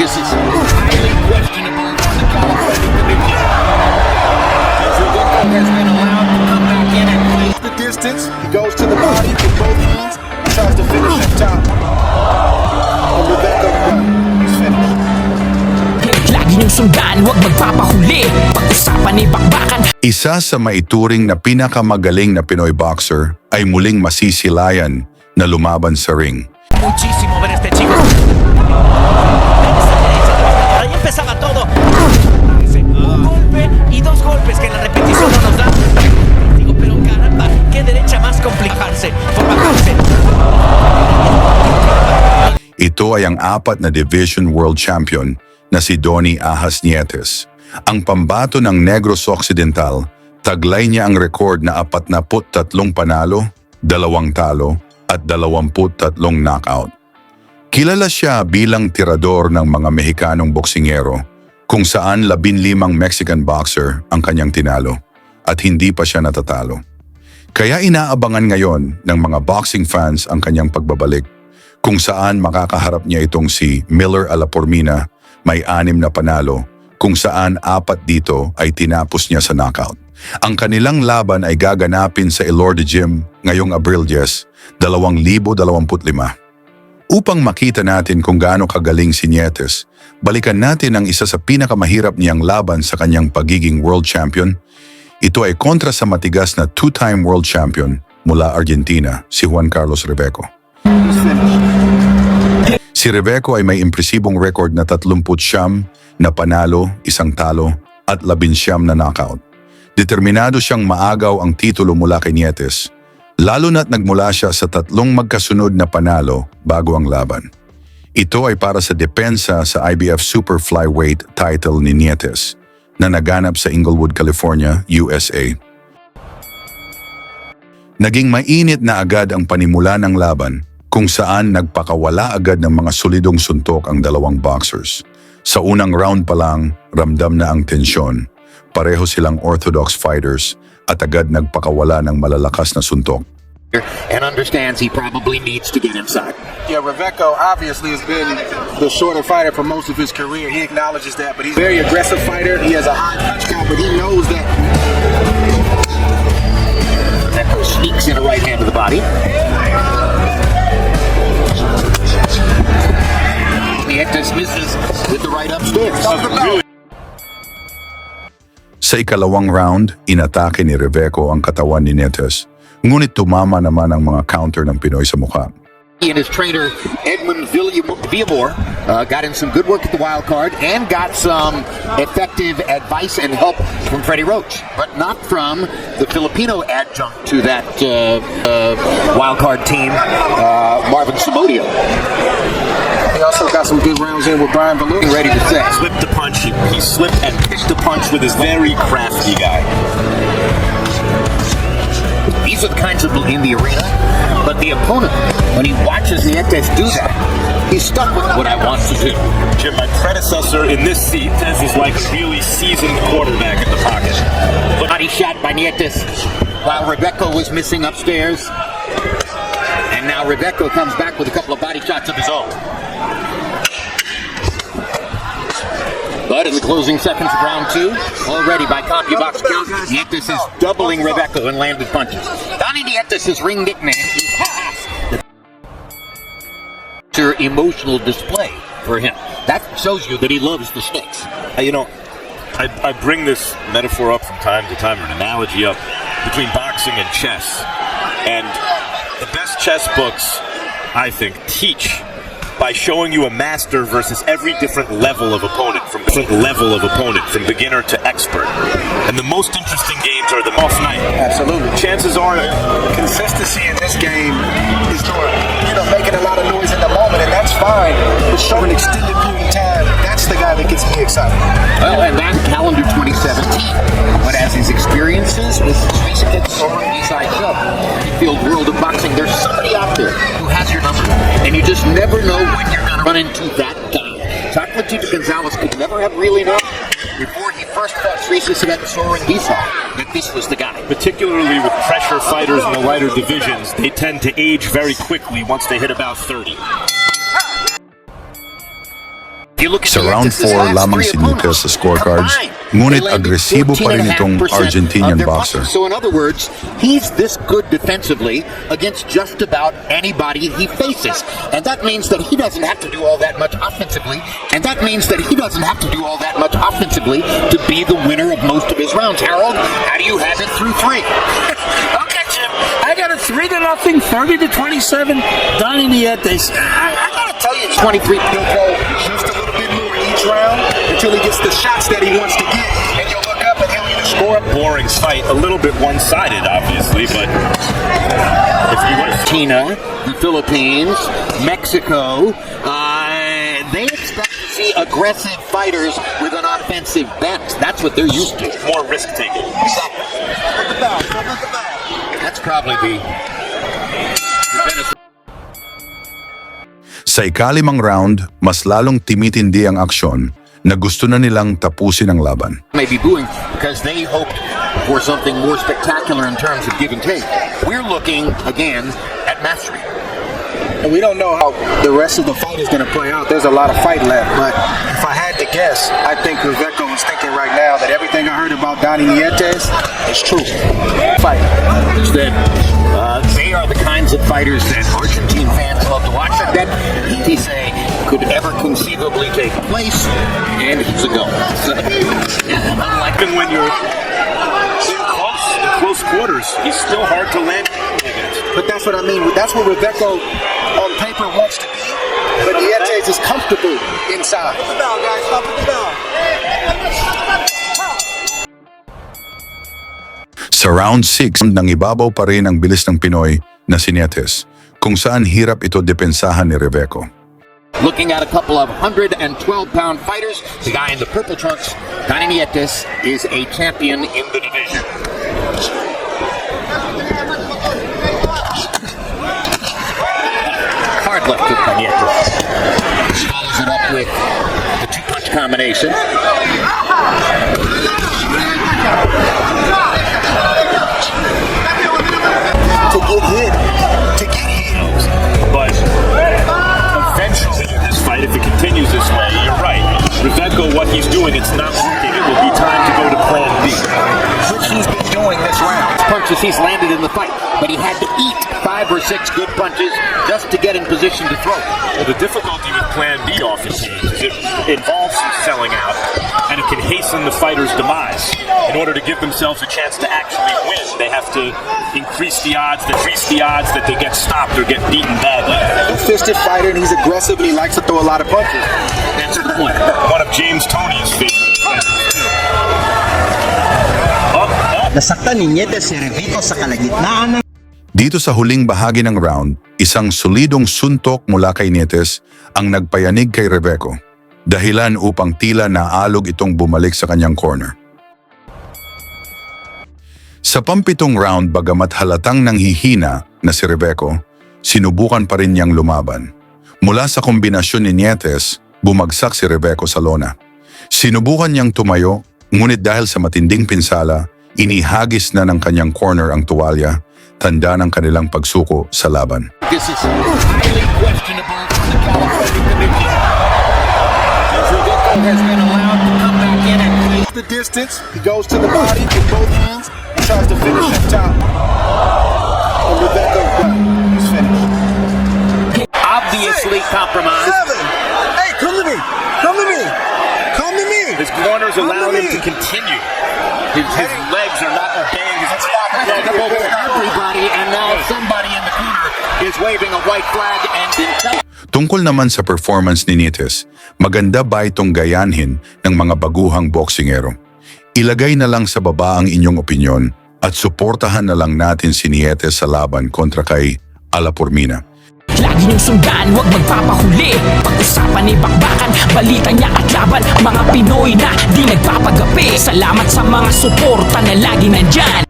this is highly questionable from the Colorado Division. As Rebecca has been allowed to come back in and play the distance. He goes to the body with both hands. Tries to finish up top. And Rebecca, he's finished. Lagi niyong sundan, huwag magpapahuli. Pag-usapan ni bakbakan. Isa sa maituring na pinakamagaling na Pinoy boxer ay muling masisilayan na lumaban sa ring. Muchísimo ver este chico. Ahí empezaba todo. Un golpe y dos golpes que en la repetición no nos dan. Digo, pero caramba, qué derecha más complicarse por bajarse. Ito ay ang 4 na Division World Champion na si Donnie Ahas Nietes. Ang pambato ng Negros Occidental, taglay niya ang record na 43 panalo, 2 talo at 23 knockout. Kilala siya bilang tirador ng mga Mexicanong boksingero, kung saan 15 Mexican boxer ang kanyang tinalo at hindi pa siya natatalo. Kaya inaabangan ngayon ng mga boxing fans ang kanyang pagbabalik, kung saan makakaharap niya itong si Miller Alapormina, may 6 na panalo, kung saan 4 dito ay tinapos niya sa knockout. Ang kanilang laban ay gaganapin sa Ilorde Gym ngayong Abril 10, 2025. Upang makita natin kung gaano kagaling si Nietes, balikan natin ang isa sa pinakamahirap niyang laban sa kanyang pagiging world champion. Ito ay kontra sa matigas na 2-time world champion mula Argentina, si Juan Carlos Rebeco. Si Rebeco ay may impresibong record na 39 na panalo, 1 talo at 19 na knockout. Determinado siyang maagaw ang titulo mula kay Nietes, lalo na't nagmula siya sa 3 magkasunod na panalo bago ang laban. Ito ay para sa depensa sa IBF Super Flyweight title ni Nietes na naganap sa Inglewood, California, USA. Naging mainit na agad ang panimula ng laban, kung saan nagpakawala agad ng mga solidong suntok ang dalawang boxers. Sa unang round pa lang, ramdam na ang tensyon. Pareho silang orthodox fighters at agad nagpakawala ng malalakas na suntok. and understands he probably needs to get inside. Yeah, Rebeco obviously has been the shorter fighter for most of his career. He acknowledges that, but he's a very aggressive fighter. He has a high punch count, but he knows that. Rebeco sneaks in a right hand to the body. Nietes misses with the right upstairs. Sa ikalawang round, inatake ni Rebeco ang katawan ni Nietes. Ngunit tumama naman ang mga counter ng Pinoy sa mukha. He and his trainer, Edmund Villamor, got in some good work at the wild card and got some effective advice and help from Freddie Roach, but not from the Filipino adjunct to that wild card team, Marvin Sabodio. He also got some good rounds in with Brian Baloo. Ready to say. Slipped the punch. He slipped and kicked the punch with his very crafty guy. These are the kinds of in the arena, but the opponent, when he watches Nietes do that, he's stuck with what I want to do. Jim, my predecessor in this seat is like a really seasoned quarterback in the pocket. Body shot by Nietes while Rebeco was missing upstairs. And now Rebeco comes back with a couple of body shots of his own. But in the closing seconds of round 2, already by CompuBox count, Nietes is doubling Rebeco in landed punches. Donnie Nietes' ring nickname is Ha-Ha. Emotional display for him. That shows you that he loves the stakes. You know, I bring this metaphor up from time to time, or an analogy up between boxing and chess. And the best chess books, I think, teach by showing you a master versus every different level of opponent, from beginner to expert. And the most interesting games are the off night. Absolutely. Chances are, Consistency in this game is making a lot of noise in the moment, and that's fine. But showing an extended period of time, that's the guy that gets me excited. Well, and that's calendar 2017. But as his experiences with Eastside Club, Field World of Boxing, there's somebody out there who has your number. And you just never know when you're going to run into that guy. Chocolatito Gonzalez could never have really known before he first fought Teresa Soren Bisa that this was the guy. particularly with pressure fighters in the lighter divisions, they tend to age very quickly once they hit about 30. Sa round 4 lamang si Nietes sa scorecards, ngunit agresibo pa rin itong Argentinian boxer. So in other words, he's this good defensively against just about anybody he faces. And that means that he doesn't have to do all that much offensively. And that means that he doesn't have to do all that much offensively to be the winner of most of his rounds. Harold, how do you have it through 3? Okay, Jim. I got a 3-0, 30-27. Donnie Nietes. I gotta tell you, 23 He'll go just a little bit more each round until he gets the shots that he wants to get. And you'll look up and he'll either score up. Boring fight, a little bit one-sided, obviously, but if you want to Argentina, the Philippines, Mexico, they expect to see aggressive fighters with an offensive bent. That's what they're used to. more risk-taking. That's probably the benefit. Sa ikalimang round, mas lalong timitindi ang aksyon na gusto na nilang tapusin ang laban. May be booing because they hoped for something more spectacular in terms of give and take. We're looking, again, at mastery. And we don't know how the rest of the fight is going to play out. There's a lot of fight left. But if I had to guess, I think Rebecca was thinking right now that everything I heard about Donnie Nietes is true. Fight. That they are the kinds of fighters that Argentine fans love to watch, and that he say could ever conceivably take place, and he's a go. So, unlike Even when you're in close quarters, he's still hard to land against. But that's what I mean. That's what Rebecca on paper wants to be. But Nietes is comfortable inside. Stop at the bell, guys. Stop at the bell. Sa round 6, nang ibabaw pa rin ang bilis ng Pinoy na si Nietes, kung saan hirap ito depensahan ni Reveco. looking at a couple of 112-pound fighters, the guy in the purple trunks, Donnie Nietes, is a champion in the division. Hard left hook by Nietes. Follows it up with the two-punch combination. To get hit. But eventually in this fight, if it continues this way, you're right. Reveco, what he's doing, it's not working. It will be time to go to plan B. Which he's been doing this round. Punches he's landed in the fight, but he had to eat 5 or 6 good punches just to get in position to throw. Well, the difficulty with plan B offense is it involves selling out, and it can hasten the fighter's demise. In order to give themselves a chance to actually win, they have to increase the odds that they get stopped or get beaten badly. He's a fisted fighter and he's aggressive and he likes to throw a lot of punches. That's the point. One of James Toney's favorite fighters, too. Nasaktan ni Nietes si Reveco sa kalagitnaan ng Dito sa huling bahagi ng round, isang solidong suntok mula kay Nietes ang nagpayanig kay Reveco, dahilan upang tila naalog itong bumalik sa kanyang corner. Sa pampitong round, bagamat halatang nanghihina na si Reveco, sinubukan pa rin niyang lumaban. Mula sa kombinasyon ni Nietes, bumagsak si Reveco sa lona. Sinubukan niyang tumayo, ngunit dahil sa matinding pinsala, inihagis na ng kanyang corner ang tuwalya, tanda ng kanilang pagsuko sa laban. This is highly questionable from the California Commission. Reveco has been allowed to come back in and play. The distance, he goes to the body with both hands and tries to finish up top. And Reveco, he's finished. Obviously compromised. 7. Hey, come to me. Come to me. Come to me. His corners allowing him to continue. His legs are not obeying his everybody, and now somebody in the corner is waving a white flag and Tungkol naman sa performance ni Nietes, maganda ba itong gayanhin ng mga baguhang boksingero? Ilagay na lang sa baba ang inyong opinyon at suportahan na lang natin si Nietes sa laban kontra kay Alapormina. Lagi niyong sundan, huwag magpapahuli. Pag-usapan ni bakbakan, balita niya at laban. Mga Pinoy na di nagpapagapi. Salamat sa mga suporta na lagi nandyan.